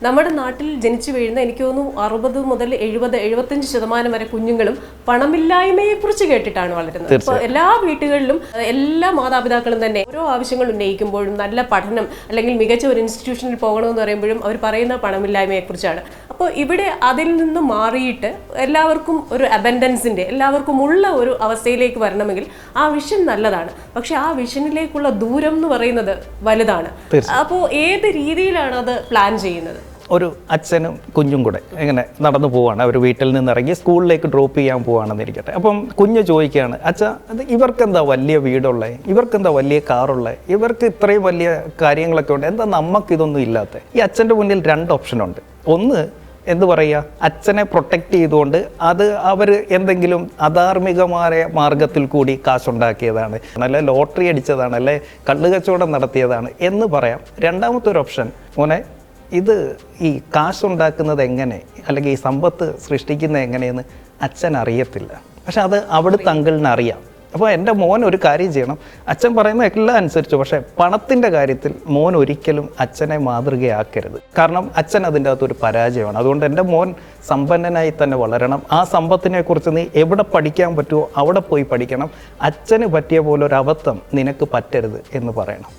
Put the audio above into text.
നമ്മുടെ നാട്ടിൽ ജനിച്ചു വീഴുന്ന എനിക്ക് തോന്നുന്നു 60 മുതൽ 70-75% വരെ കുഞ്ഞുങ്ങളും പണമില്ലായ്മയെക്കുറിച്ച് കേട്ടിട്ടാണ് വളരുന്നത്. അപ്പോൾ എല്ലാ വീടുകളിലും എല്ലാ മാതാപിതാക്കളും തന്നെ ഓരോ ആവശ്യങ്ങൾ ഉന്നയിക്കുമ്പോഴും നല്ല പഠനം അല്ലെങ്കിൽ മികച്ച ഒരു ഇൻസ്റ്റിറ്റ്യൂഷനിൽ പോകണമെന്ന് പറയുമ്പോഴും അവർ പറയുന്ന പണമില്ലായ്മയെക്കുറിച്ചാണ്. അപ്പോൾ ഇവിടെ അതിൽ നിന്ന് മാറിയിട്ട് എല്ലാവർക്കും ഒരു അബൻഡൻസിൻ്റെ എല്ലാവർക്കും ഉള്ള ഒരു അവസ്ഥയിലേക്ക് വരണമെങ്കിൽ ആ വിഷൻ നല്ലതാണ്. പക്ഷെ ആ വിഷനിലേക്കുള്ള ദൂരം എന്ന് പറയുന്നത് വലുതാണ്. അപ്പോൾ ഏത് രീതിയിലാണ് അത് പ്ലാൻ ചെയ്യുന്നത്? ഒരു അച്ഛനും കുഞ്ഞും കൂടെ ഇങ്ങനെ നടന്നു പോവാണ്. അവർ വീട്ടിൽ നിന്ന് ഇറങ്ങി സ്കൂളിലേക്ക് ഡ്രോപ്പ് ചെയ്യാൻ പോവാണെന്നിരിക്കട്ടെ. അപ്പം കുഞ്ഞ് ചോദിക്കുകയാണ്, അച്ഛാ അത് ഇവർക്കെന്താ വലിയ വീടുള്ളത്, ഇവർക്കെന്താ വലിയ കാറുള്ളത്, ഇവർക്ക് ഇത്രയും വലിയ കാര്യങ്ങളൊക്കെ ഉണ്ട്, എന്താ നമുക്കിതൊന്നും ഇല്ലാത്ത? ഈ അച്ഛൻ്റെ മുന്നിൽ 2 ഓപ്ഷനുണ്ട്. ഒന്ന് എന്ത് പറയുക, അച്ഛനെ പ്രൊട്ടക്റ്റ് ചെയ്തുകൊണ്ട് അത് അവർ എന്തെങ്കിലും അധാർമികമായ മാർഗത്തിൽ കൂടി കാശുണ്ടാക്കിയതാണ്, അല്ലെ ലോട്ടറി അടിച്ചതാണ്, അല്ലെ കള്ളുകച്ചവടം നടത്തിയതാണ് എന്ന് പറയാം. രണ്ടാമത്തെ ഒരു ഓപ്ഷൻ, മോനെ ഇത് ഈ കാശുണ്ടാക്കുന്നത് എങ്ങനെ അല്ലെങ്കിൽ ഈ സമ്പത്ത് സൃഷ്ടിക്കുന്നത് എങ്ങനെയെന്ന് അച്ഛൻ അറിയത്തില്ല, പക്ഷെ അത് അവിടുത്തെ അങ്കിളിന് അറിയാം. അപ്പോൾ എൻ്റെ മോൻ ഒരു കാര്യം ചെയ്യണം, അച്ഛൻ പറയുന്ന എല്ലാം അനുസരിച്ചു, പക്ഷേ പണത്തിൻ്റെ കാര്യത്തിൽ മോൻ ഒരിക്കലും അച്ഛനെ മാതൃകയാക്കരുത്. കാരണം അച്ഛൻ അതിൻ്റെ അകത്തൊരു പരാജയമാണ്. അതുകൊണ്ട് എൻ്റെ മോൻ സമ്പന്നനായി തന്നെ വളരണം. ആ സമ്പത്തിനെക്കുറിച്ച് നീ എവിടെ പഠിക്കാൻ പറ്റുമോ അവിടെ പോയി പഠിക്കണം. അച്ഛന് പറ്റിയ പോലെ ഒരു അബദ്ധം നിനക്ക് പറ്റരുത് എന്ന് പറയണം.